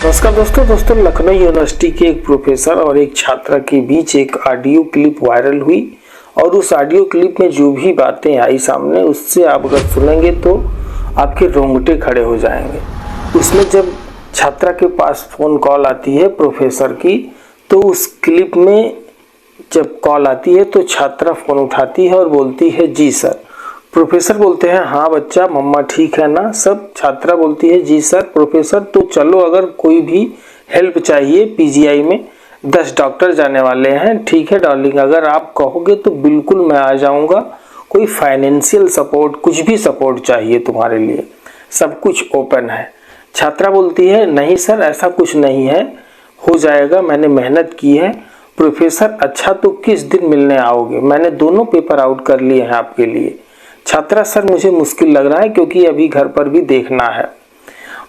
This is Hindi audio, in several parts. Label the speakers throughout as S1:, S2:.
S1: नमस्कार दोस्तों लखनऊ यूनिवर्सिटी के एक प्रोफेसर और एक छात्रा के बीच एक ऑडियो क्लिप वायरल हुई और उस ऑडियो क्लिप में जो भी बातें आई सामने उससे आप अगर सुनेंगे तो आपके रोंगटे खड़े हो जाएंगे। उसमें जब छात्रा के पास फ़ोन कॉल आती है प्रोफेसर की, तो उस क्लिप में जब कॉल आती है तो छात्रा फ़ोन उठाती है और बोलती है जी सर। प्रोफेसर बोलते हैं हाँ बच्चा, मम्मा ठीक है ना सब। छात्रा बोलती है जी सर। प्रोफेसर तो चलो, अगर कोई भी हेल्प चाहिए पीजीआई में 10 डॉक्टर जाने वाले हैं, ठीक है डार्लिंग, अगर आप कहोगे तो बिल्कुल मैं आ जाऊंगा। कोई फाइनेंशियल सपोर्ट, कुछ भी सपोर्ट चाहिए तुम्हारे लिए, सब कुछ ओपन है। छात्रा बोलती है नहीं सर ऐसा कुछ नहीं है, हो जाएगा, मैंने मेहनत की है। प्रोफेसर अच्छा तो किस दिन मिलने आओगे, मैंने दोनों पेपर आउट कर लिए हैं आपके लिए। छात्रा सर मुझे मुश्किल लग रहा है क्योंकि अभी घर पर भी देखना है।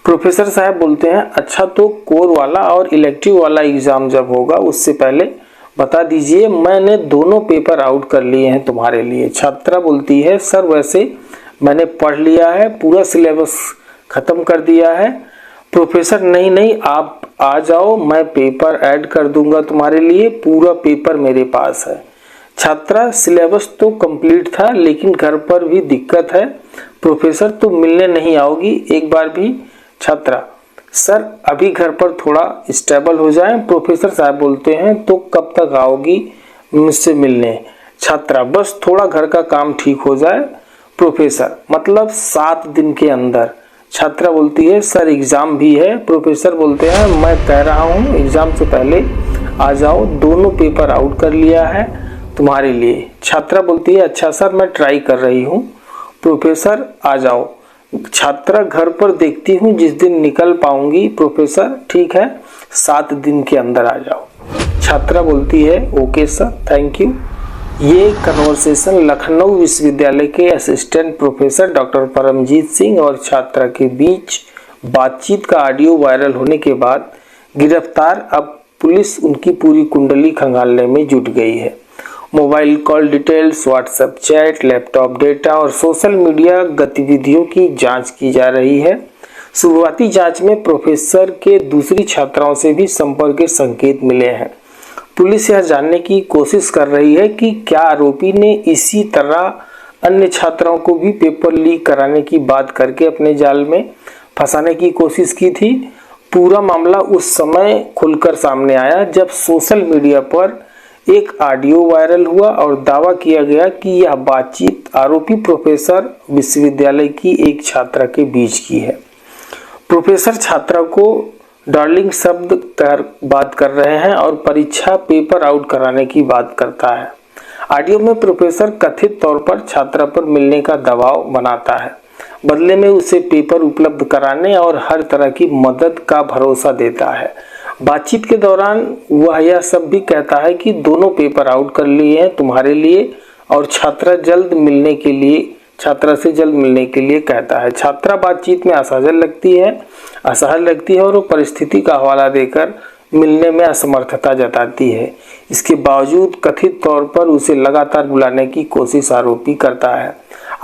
S1: प्रोफेसर साहब बोलते हैं अच्छा तो कोर वाला और इलेक्टिव वाला एग्ज़ाम जब होगा उससे पहले बता दीजिए, मैंने दोनों पेपर आउट कर लिए हैं तुम्हारे लिए। छात्रा बोलती है सर वैसे मैंने पढ़ लिया है, पूरा सिलेबस ख़त्म कर दिया है। प्रोफेसर नहीं आप आ जाओ, मैं पेपर ऐड कर दूंगा तुम्हारे लिए, पूरा पेपर मेरे पास है। छात्रा सिलेबस तो कंप्लीट था लेकिन घर पर भी दिक्कत है। प्रोफेसर तो मिलने नहीं आओगी एक बार भी। छात्रा सर अभी घर पर थोड़ा स्टेबल हो जाए। प्रोफेसर साहब बोलते हैं तो कब तक आओगी मुझसे मिलने। छात्रा बस थोड़ा घर का काम ठीक हो जाए। प्रोफेसर मतलब 7 दिन के अंदर। छात्रा बोलती है सर एग्ज़ाम भी है। प्रोफेसर बोलते हैं मैं कह रहा हूँ एग्ज़ाम से पहले आ जाओ, दोनों पेपर आउट कर लिया है तुम्हारे लिए। छात्रा बोलती है अच्छा सर मैं ट्राई कर रही हूँ। प्रोफेसर आ जाओ। छात्रा घर पर देखती हूँ जिस दिन निकल पाऊंगी। प्रोफेसर ठीक है 7 दिन के अंदर आ जाओ। छात्रा बोलती है ओके सर थैंक यू। ये कन्वर्सेशन लखनऊ विश्वविद्यालय के assistant professor doctor Paramjit Singh और छात्रा के बीच बातचीत का ऑडियो वायरल होने के बाद गिरफ्तार अब पुलिस उनकी पूरी कुंडली खंगालने में जुट गई है। Mobile call details, WhatsApp chat, laptop data और सोशल मीडिया गतिविधियों की जांच की जा रही है। शुरुआती जांच में प्रोफेसर के दूसरी छात्राओं से भी संपर्क के संकेत मिले हैं। पुलिस यह जानने की कोशिश कर रही है कि क्या आरोपी ने इसी तरह अन्य छात्राओं को भी पेपर लीक कराने की बात करके अपने जाल में फंसाने की कोशिश की थी। पूरा मामला उस समय खुलकर सामने आया जब सोशल मीडिया पर एक ऑडियो वायरल हुआ और दावा किया गया कि यह बातचीत आरोपी प्रोफेसर विश्वविद्यालय की एक छात्रा के बीच की है। प्रोफेसर छात्रा को डार्लिंग शब्द कर बात कर रहे हैं और परीक्षा पेपर आउट कराने की बात करता है। ऑडियो में प्रोफेसर कथित तौर पर छात्रा पर मिलने का दबाव बनाता है, बदले में उसे पेपर उपलब्ध कराने और हर तरह की मदद का भरोसा देता है। बातचीत के दौरान वह यह सब भी कहता है कि दोनों पेपर आउट कर लिए हैं तुम्हारे लिए और छात्रा से जल्द मिलने के लिए कहता है। छात्रा बातचीत में असहज लगती है और वो परिस्थिति का हवाला देकर मिलने में असमर्थता जताती है। इसके बावजूद कथित तौर पर उसे लगातार बुलाने की कोशिश आरोपी करता है।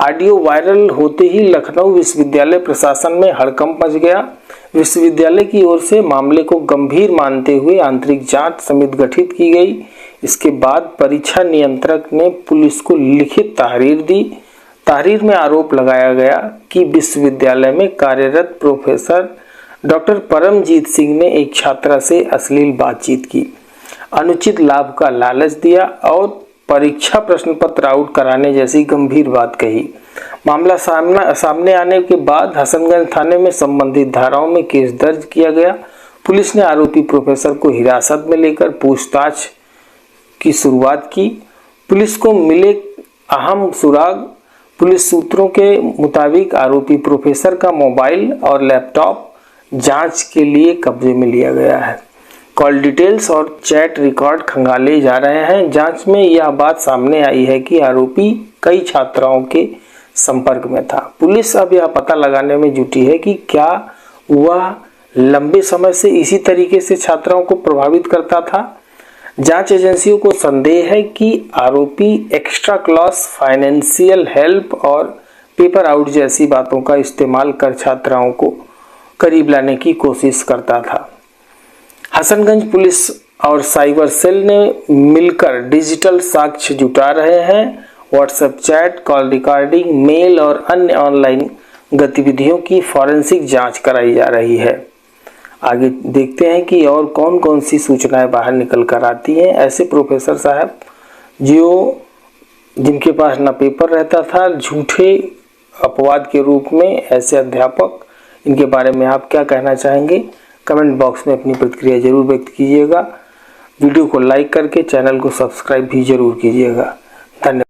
S1: ऑडियो वायरल होते ही लखनऊ विश्वविद्यालय प्रशासन में हड़कंप मच गया। विश्वविद्यालय की ओर से मामले को गंभीर मानते हुए आंतरिक जांच समिति गठित की गई। इसके बाद परीक्षा नियंत्रक ने पुलिस को लिखित तहरीर दी। तहरीर में आरोप लगाया गया कि विश्वविद्यालय में कार्यरत प्रोफेसर डॉक्टर परमजीत सिंह ने एक छात्रा से अश्लील बातचीत की, अनुचित लाभ का लालच दिया और परीक्षा प्रश्न पत्र आउट कराने जैसी गंभीर बात कही। मामला सामने आने के बाद हसनगंज थाने में संबंधित धाराओं में केस दर्ज किया गया। पुलिस ने आरोपी प्रोफेसर को हिरासत में लेकर पूछताछ की शुरुआत की। पुलिस को मिले अहम सुराग। पुलिस सूत्रों के मुताबिक आरोपी प्रोफेसर का मोबाइल और लैपटॉप जांच के लिए कब्जे में लिया गया है। कॉल डिटेल्स और चैट रिकॉर्ड खंगाले जा रहे हैं। जांच में यह बात सामने आई है कि आरोपी कई छात्राओं के संपर्क में था। पुलिस अब यह पता लगाने में जुटी है कि क्या वह लंबे समय से इसी तरीके से छात्राओं को प्रभावित करता था। जांच एजेंसियों को संदेह है कि आरोपी एक्स्ट्रा क्लास, फाइनेंशियल हेल्प और पेपर आउट जैसी बातों का इस्तेमाल कर छात्राओं को करीब लाने की कोशिश करता था। हसनगंज पुलिस और साइबर सेल ने मिलकर डिजिटल साक्ष्य जुटा रहे हैं। WhatsApp chat, call recording, mail और अन्य ऑनलाइन गतिविधियों की फॉरेंसिक जांच कराई जा रही है। आगे देखते हैं कि और कौन कौन सी सूचनाएं बाहर निकल कर आती हैं। ऐसे प्रोफेसर साहब जिनके पास ना पेपर रहता था, झूठे अपवाद के रूप में ऐसे अध्यापक, इनके बारे में आप क्या कहना चाहेंगे? कमेंट बॉक्स में अपनी प्रतिक्रिया जरूर व्यक्त कीजिएगा। वीडियो को लाइक करके चैनल को सब्सक्राइब भी जरूर कीजिएगा। धन्यवाद।